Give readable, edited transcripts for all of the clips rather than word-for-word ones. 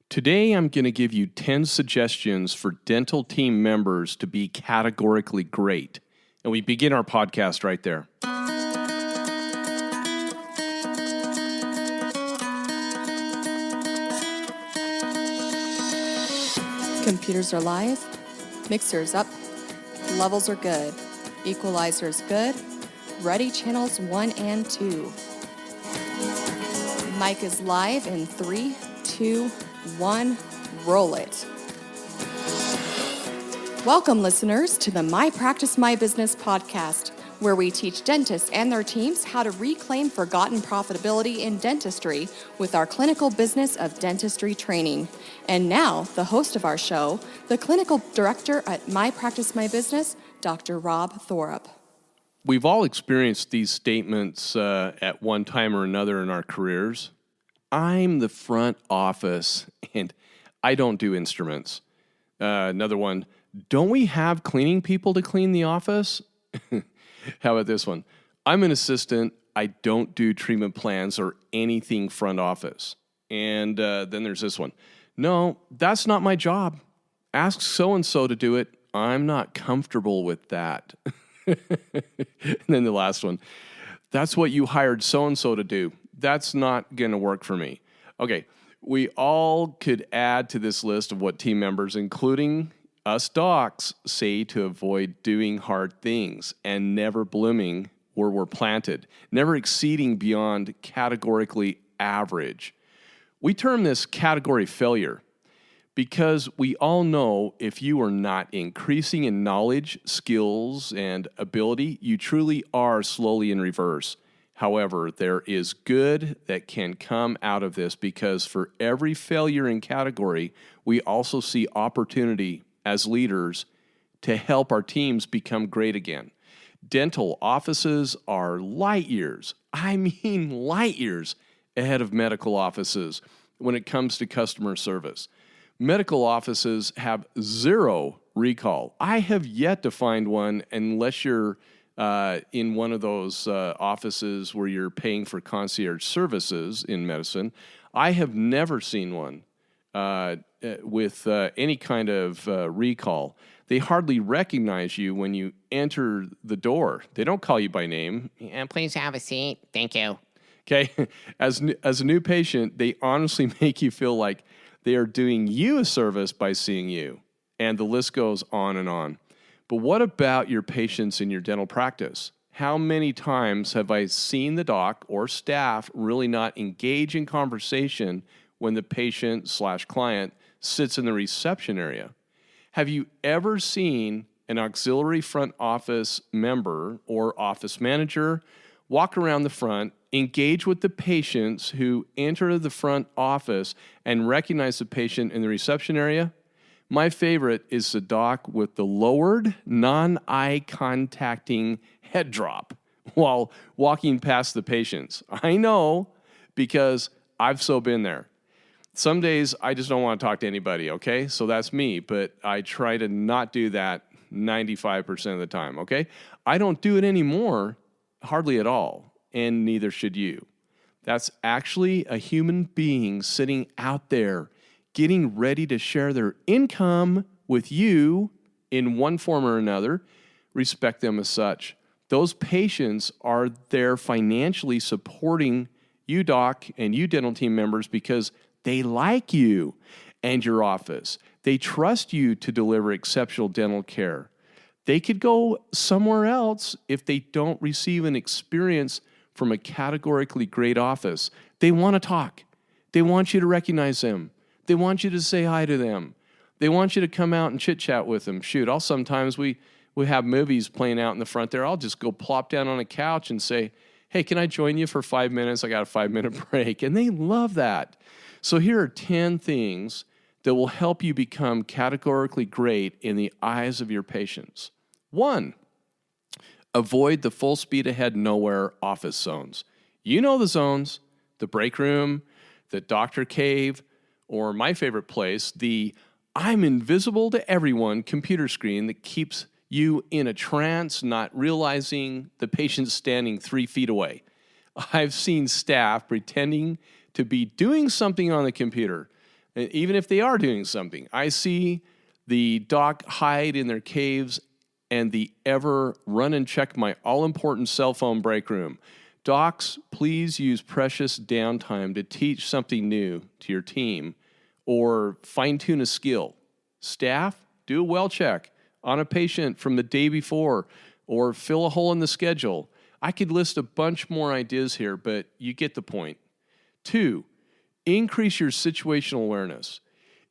Today, I'm going to give you 10 suggestions for dental team members to be categorically great. And we begin our podcast right there. Computers are live, mixers up, levels are good, equalizers good, ready channels 1 and 2. Mic is live in 3, 2, 1, roll it. Welcome, listeners, to the My Practice, My Business podcast, where we teach dentists and their teams how to reclaim forgotten profitability in dentistry with our clinical business of dentistry training. And now, the host of our show, the clinical director at My Practice, My Business, Dr. Rob Thorup. We've all experienced these statements at one time or another in our careers. I'm the front office, and I don't do instruments. Another one, don't we have cleaning people to clean the office? How about this one? I'm an assistant. I don't do treatment plans or anything front office. And then there's this one. No, that's not my job. Ask so-and-so to do it. I'm not comfortable with that. And then the last one. That's what you hired so-and-so to do. That's not going to work for me. Okay, we all could add to this list of what team members, including us docs, say to avoid doing hard things and never blooming where we're planted, never exceeding beyond categorically average. We term this category failure because we all know if you are not increasing in knowledge, skills, and ability, you truly are slowly in reverse. However, there is good that can come out of this because for every failure in category, we also see opportunity as leaders to help our teams become great again. Dental offices are light years, light years ahead of medical offices when it comes to customer service. Medical offices have zero recall. I have yet to find one unless you're in one of those offices where you're paying for concierge services in medicine. I have never seen one with any kind of recall. They hardly recognize you when you enter the door. They don't call you by name. Please have a seat. Thank you. Okay, as a new patient, they honestly make you feel like they are doing you a service by seeing you. And the list goes on and on. But what about your patients in your dental practice? How many times have I seen the doc or staff really not engage in conversation when the patient/client sits in the reception area? Have you ever seen an auxiliary front office member or office manager walk around the front, engage with the patients who enter the front office and recognize the patient in the reception area? My favorite is the doc with the lowered, non-eye contacting head drop while walking past the patients. I know because I've so been there. Some days I just don't want to talk to anybody, okay? So that's me, but I try to not do that 95% of the time, okay? I don't do it anymore, hardly at all, and neither should you. That's actually a human being sitting out there getting ready to share their income with you in one form or another. Respect them as such. Those patients are there financially supporting you, doc, and you dental team members because they like you and your office. They trust you to deliver exceptional dental care. They could go somewhere else if they don't receive an experience from a categorically great office. They want to talk. They want you to recognize them. They want you to say hi to them. They want you to come out and chit-chat with them. Shoot, sometimes we have movies playing out in the front there. I'll just go plop down on a couch and say, hey, can I join you for 5 minutes? I got a 5-minute break. And they love that. So here are 10 things that will help you become categorically great in the eyes of your patients. 1, avoid the full speed ahead nowhere office zones. You know the zones, the break room, the doctor cave, or my favorite place, the I'm invisible to everyone computer screen that keeps you in a trance, not realizing the patient's standing 3 feet away. I've seen staff pretending to be doing something on the computer even if they are doing something. I see the doc hide in their caves and the ever run and check my all-important cell phone break room. Docs, please use precious downtime to teach something new to your team or fine-tune a skill. Staff, do a well check on a patient from the day before or fill a hole in the schedule. I could list a bunch more ideas here, but you get the point. 2, increase your situational awareness.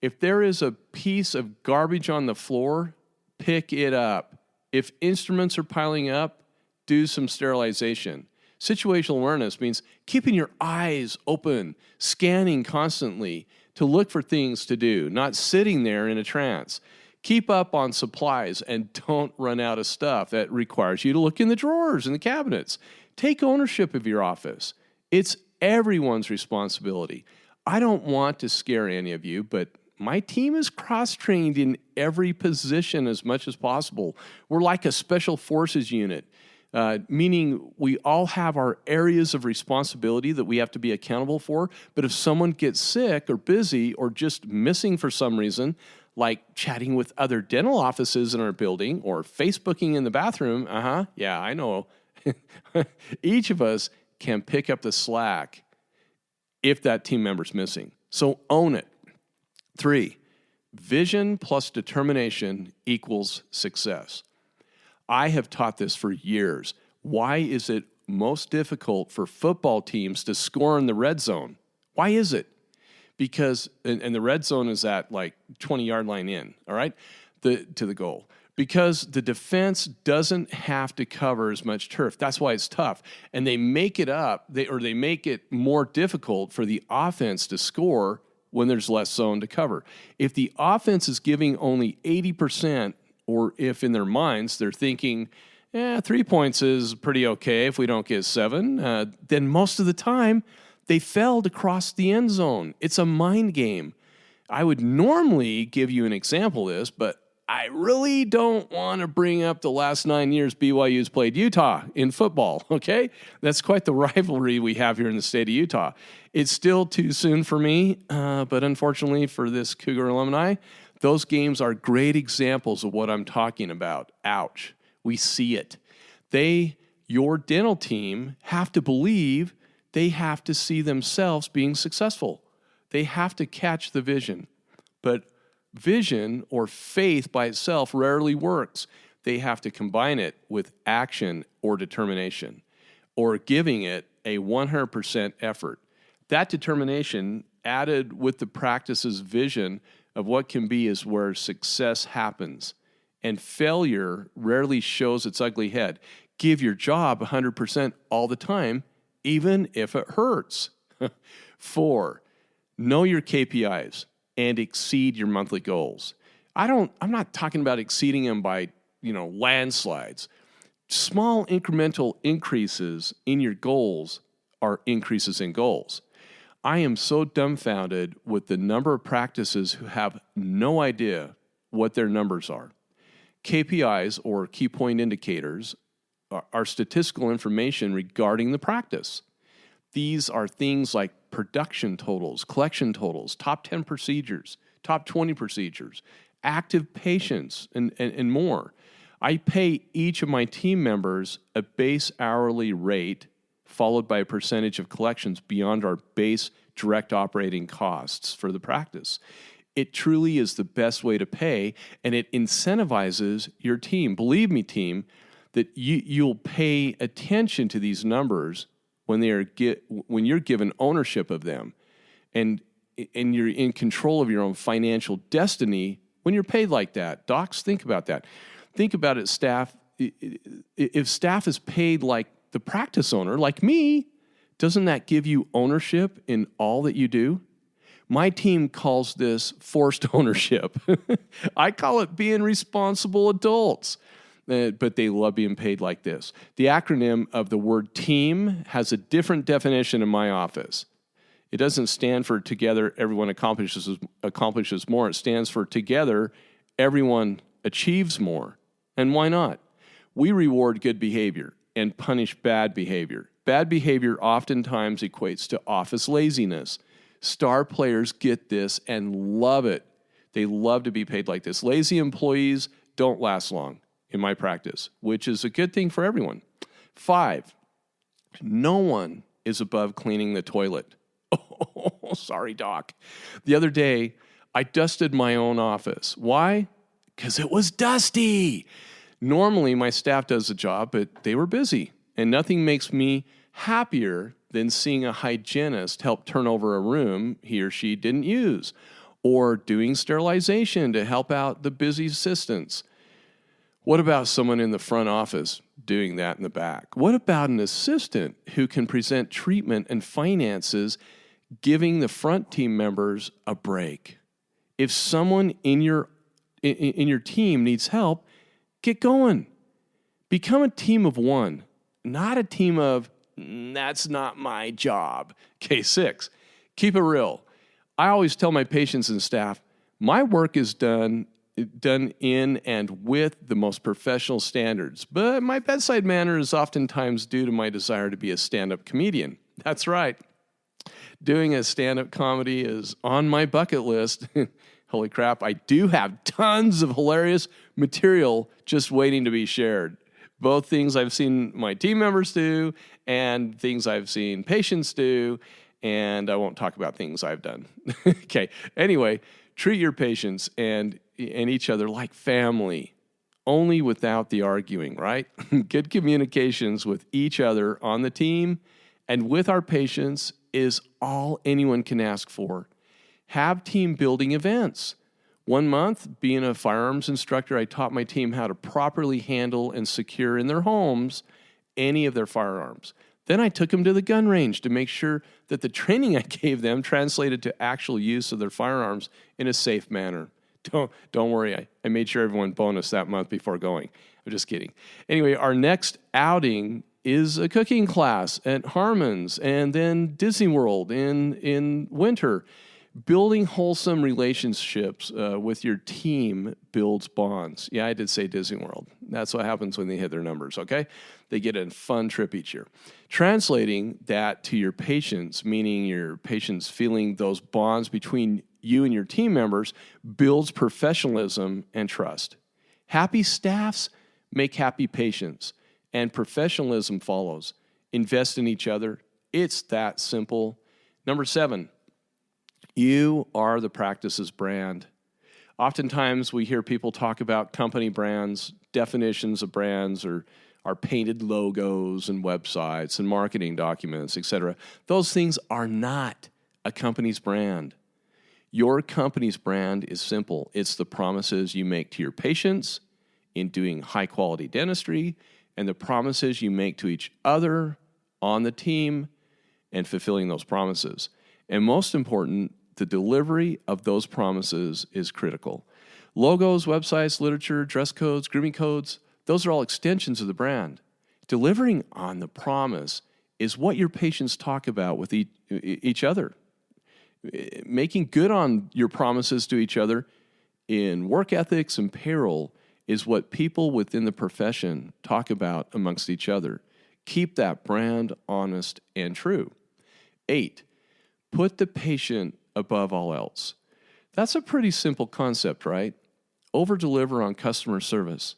If there is a piece of garbage on the floor, pick it up. If instruments are piling up, do some sterilization. Situational awareness means keeping your eyes open, scanning constantly to look for things to do, not sitting there in a trance. Keep up on supplies and don't run out of stuff that requires you to look in the drawers and the cabinets. Take ownership of your office. It's everyone's responsibility. I don't want to scare any of you, but my team is cross-trained in every position as much as possible. We're like a special forces unit, meaning we all have our areas of responsibility that we have to be accountable for. But if someone gets sick or busy or just missing for some reason, like chatting with other dental offices in our building or Facebooking in the bathroom, yeah, I know. Each of us can pick up the slack if that team member's missing. So own it. 3, vision plus determination equals success. I have taught this for years. Why is it most difficult for football teams to score in the red zone? Why is it? Because, and the red zone is at like 20-yard line in, all right, to the goal. Because the defense doesn't have to cover as much turf. That's why it's tough. And they make it up, they make it more difficult for the offense to score when there's less zone to cover. If the offense is giving only 80%, or if in their minds they're thinking, 3 points is pretty okay if we don't get 7, then most of the time they fail to cross the end zone. It's a mind game. I would normally give you an example of this, but I really don't want to bring up the last 9 years BYU's played Utah in football, okay? That's quite the rivalry we have here in the state of Utah. It's still too soon for me, but unfortunately for this Cougar alumni, those games are great examples of what I'm talking about. Ouch. We see it. Your dental team have to believe they have to see themselves being successful. They have to catch the vision. But vision or faith by itself rarely works. They have to combine it with action or determination, or giving it a 100% effort. That determination, added with the practice's vision of what can be, is where success happens. And failure rarely shows its ugly head. Give your job 100% all the time, even if it hurts. 4, know your KPIs and exceed your monthly goals. I'm not talking about exceeding them by, landslides. Small incremental increases in your goals are increases in goals. I am so dumbfounded with the number of practices who have no idea what their numbers are. KPIs, or key point indicators, are statistical information regarding the practice. These are things like production totals, collection totals, top 10 procedures, top 20 procedures, active patients, and more. I pay each of my team members a base hourly rate followed by a percentage of collections beyond our base direct operating costs for the practice. It truly is the best way to pay, and it incentivizes your team. Believe me, team, that you'll pay attention to these numbers when you're given ownership of them, and you're in control of your own financial destiny when you're paid like that. Docs, think about that. Think about it, staff. If staff is paid like the practice owner, like me, doesn't that give you ownership in all that you do? My team calls this forced ownership. I call it being responsible adults. But they love being paid like this. The acronym of the word team has a different definition in my office. It doesn't stand for together everyone accomplishes more. It stands for together everyone achieves more. And why not? We reward good behavior and punish bad behavior. Bad behavior oftentimes equates to office laziness. Star players get this and love it. They love to be paid like this. Lazy employees don't last long in my practice, which is a good thing for everyone. 5, no one is above cleaning the toilet. Oh, sorry, doc. The other day, I dusted my own office. Why? Because it was dusty. Normally, my staff does the job, but they were busy. And nothing makes me happier than seeing a hygienist help turn over a room he or she didn't use, or doing sterilization to help out the busy assistants. What about someone in the front office doing that in the back? What about an assistant who can present treatment and finances, giving the front team members a break? If someone in your team needs help, get going. Become a team of one, not a team of, that's not my job. Okay, 6, keep it real. I always tell my patients and staff, my work is done in and with the most professional standards, but my bedside manner is oftentimes due to my desire to be a stand-up comedian. That's right. Doing a stand-up comedy is on my bucket list. Holy crap, I do have tons of hilarious material just waiting to be shared. Both things I've seen my team members do and things I've seen patients do, and I won't talk about things I've done. Okay, anyway, treat your patients and each other like family, only without the arguing, right? Good communications with each other on the team and with our patients is all anyone can ask for. Have team building events. 1 month, being a firearms instructor, I taught my team how to properly handle and secure in their homes any of their firearms. Then I took them to the gun range to make sure that the training I gave them translated to actual use of their firearms in a safe manner. Don't worry, I made sure everyone bonused that month before going. I'm just kidding. Anyway, our next outing is a cooking class at Harmon's and then Disney World in winter. Building wholesome relationships with your team builds bonds. Yeah, I did say Disney World. That's what happens when they hit their numbers, okay? They get a fun trip each year. Translating that to your patients, meaning your patients feeling those bonds between you and your team members, builds professionalism and trust. Happy staffs make happy patients, and professionalism follows. Invest in each other. It's that simple. Number 7, you are the practice's brand. Oftentimes we hear people talk about company brands, definitions of brands, or our painted logos and websites and marketing documents, etc. Those things are not a company's brand. Your company's brand is simple. It's the promises you make to your patients in doing high-quality dentistry and the promises you make to each other on the team and fulfilling those promises. And most important, the delivery of those promises is critical. Logos, websites, literature, dress codes, grooming codes, those are all extensions of the brand. Delivering on the promise is what your patients talk about with each other. Making good on your promises to each other in work ethics and payroll is what people within the profession talk about amongst each other. Keep that brand honest and true. 8, put the patient above all else. That's a pretty simple concept, right? Over-deliver on customer service.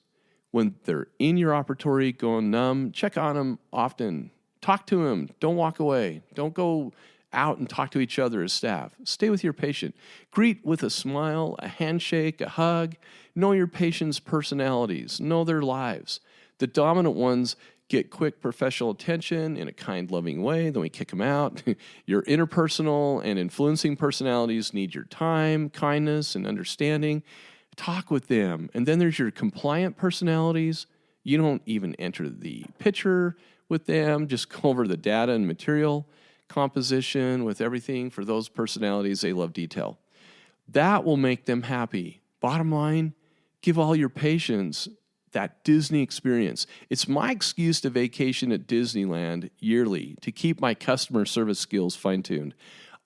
When they're in your operatory going numb, check on them often. Talk to them. Don't walk away. Don't go out and talk to each other as staff. Stay with your patient. Greet with a smile, a handshake, a hug. Know your patient's personalities. Know their lives. The dominant ones get quick professional attention in a kind, loving way. Then we kick them out. Your interpersonal and influencing personalities need your time, kindness, and understanding. Talk with them. And then there's your compliant personalities. You don't even enter the picture with them. Just go over the data and material composition with everything. For those personalities, they love detail. That will make them happy. Bottom line, give all your patients that Disney experience. It's my excuse to vacation at Disneyland yearly to keep my customer service skills fine-tuned.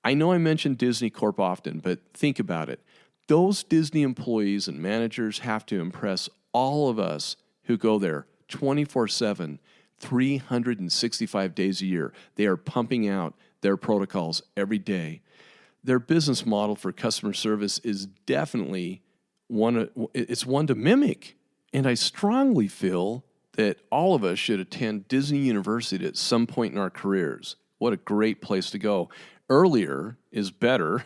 I know I mention Disney Corp often, but think about it. Those Disney employees and managers have to impress all of us who go there 24/7, 365 days a year. They are pumping out their protocols every day. their business model for customer service is definitely one to mimic. And I strongly feel that all of us should attend Disney University at some point in our careers. What a great place to go. Earlier is better.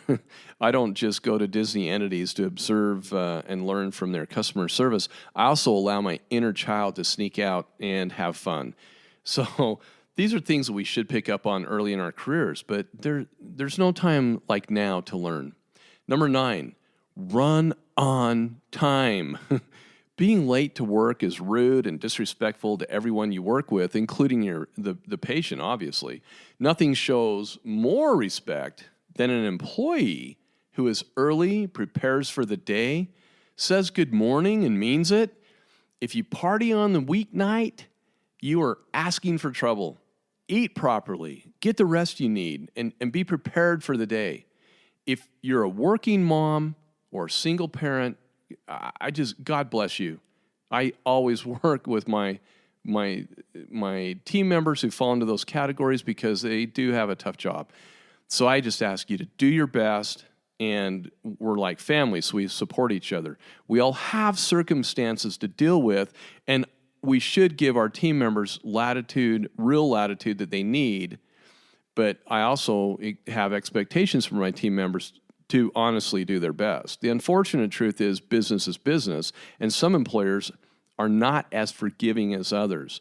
I don't just go to Disney entities to observe and learn from their customer service. I also allow my inner child to sneak out and have fun. So these are things that we should pick up on early in our careers, but there's no time like now to learn. Number 9, run on time. Being late to work is rude and disrespectful to everyone you work with, including the patient, obviously. Nothing shows more respect than an employee who is early, prepares for the day, says good morning and means it. If you party on the weeknight, you are asking for trouble. Eat properly, get the rest you need, and be prepared for the day. If you're a working mom or a single parent, God bless you. I always work with my team members who fall into those categories because they do have a tough job. So I just ask you to do your best, and we're like family, so we support each other. We all have circumstances to deal with, and we should give our team members real latitude that they need, but I also have expectations from my team members to honestly do their best. The unfortunate truth is business, and some employers are not as forgiving as others.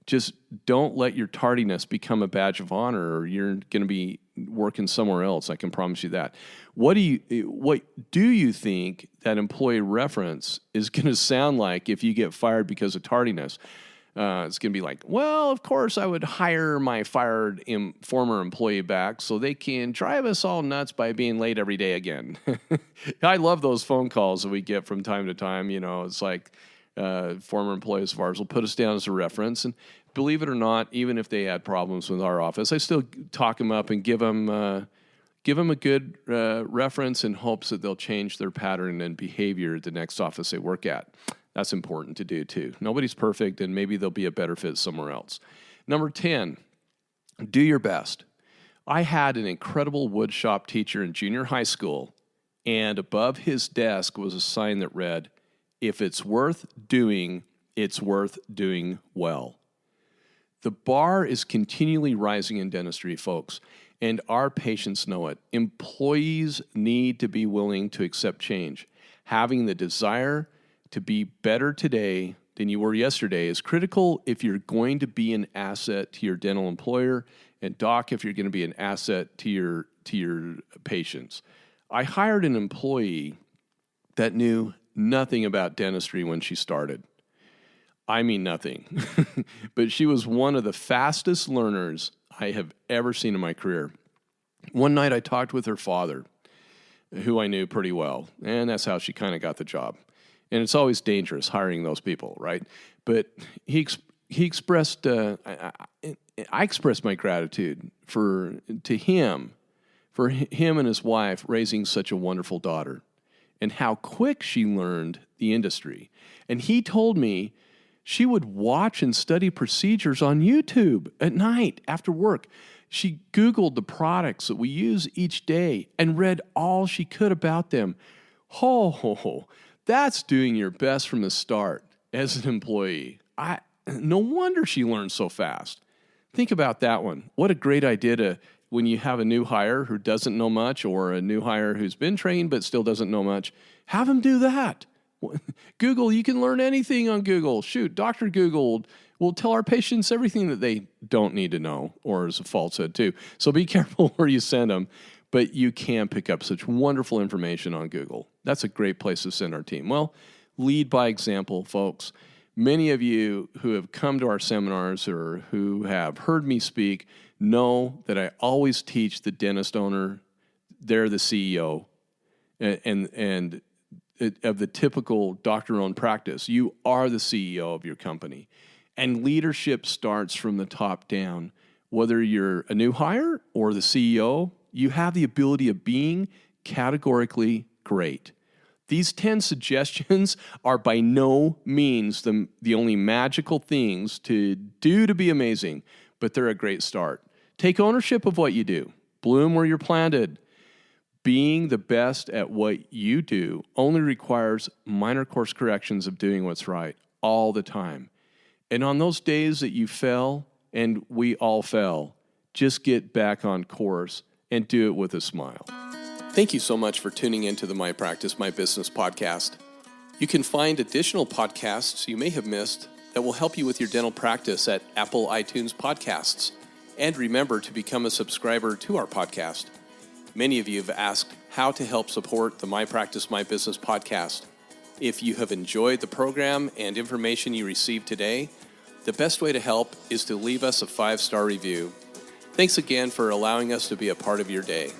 Just don't let your tardiness become a badge of honor, or you're going to be working somewhere else. I can promise you that. What do you think that employee reference is going to sound like if you get fired because of tardiness? It's going to be like, well, of course, I would hire my fired former employee back so they can drive us all nuts by being late every day again. I love those phone calls that we get from time to time. You know, it's like former employees of ours will put us down as a reference. And believe it or not, even if they had problems with our office, I still talk them up and give them a good reference in hopes that they'll change their pattern and behavior at the next office they work at. That's important to do too. Nobody's perfect, and maybe they'll be a better fit somewhere else. Number 10, do your best. I had an incredible woodshop teacher in junior high school, and above his desk was a sign that read, "If it's worth doing, it's worth doing well." The bar is continually rising in dentistry, folks, and our patients know it. Employees need to be willing to accept change. Having the desire to be better today than you were yesterday is critical if you're going to be an asset to your dental employer, and doc, if you're going to be an asset to your patients. I hired an employee that knew nothing about dentistry when she started. I mean nothing. But she was one of the fastest learners I have ever seen in my career. One night I talked with her father, who I knew pretty well, and that's how she kind of got the job. And it's always dangerous hiring those people, right? But he expressed, I expressed my gratitude to him and his wife raising such a wonderful daughter, and how quick she learned the industry. And he told me she would watch and study procedures on YouTube at night after work. She Googled the products that we use each day and read all she could about them. That's doing your best from the start as an employee. No wonder she learned so fast. Think about that one. What a great idea when you have a new hire who doesn't know much, or a new hire who's been trained but still doesn't know much. Have them do that. Google, you can learn anything on Google. Shoot, Dr. Google will tell our patients everything that they don't need to know, or is a falsehood too. So be careful where you send them. But you can pick up such wonderful information on Google. That's a great place to send our team. Well, lead by example, folks. Many of you who have come to our seminars or who have heard me speak know that I always teach the dentist owner, they're the CEO, and of the typical doctor-owned practice. You are the CEO of your company. And leadership starts from the top down. Whether you're a new hire or the CEO, you have the ability of being categorically great. These 10 suggestions are by no means the only magical things to do to be amazing, but they're a great start. Take ownership of what you do. Bloom where you're planted. Being the best at what you do only requires minor course corrections of doing what's right all the time. And on those days that you fell, and we all fell, just get back on course and do it with a smile. Thank you so much for tuning into the My Practice, My Business podcast. You can find additional podcasts you may have missed that will help you with your dental practice at Apple iTunes Podcasts. And remember to become a subscriber to our podcast. Many of you have asked how to help support the My Practice, My Business podcast. If you have enjoyed the program and information you received today, the best way to help is to leave us a 5-star review. Thanks again for allowing us to be a part of your day.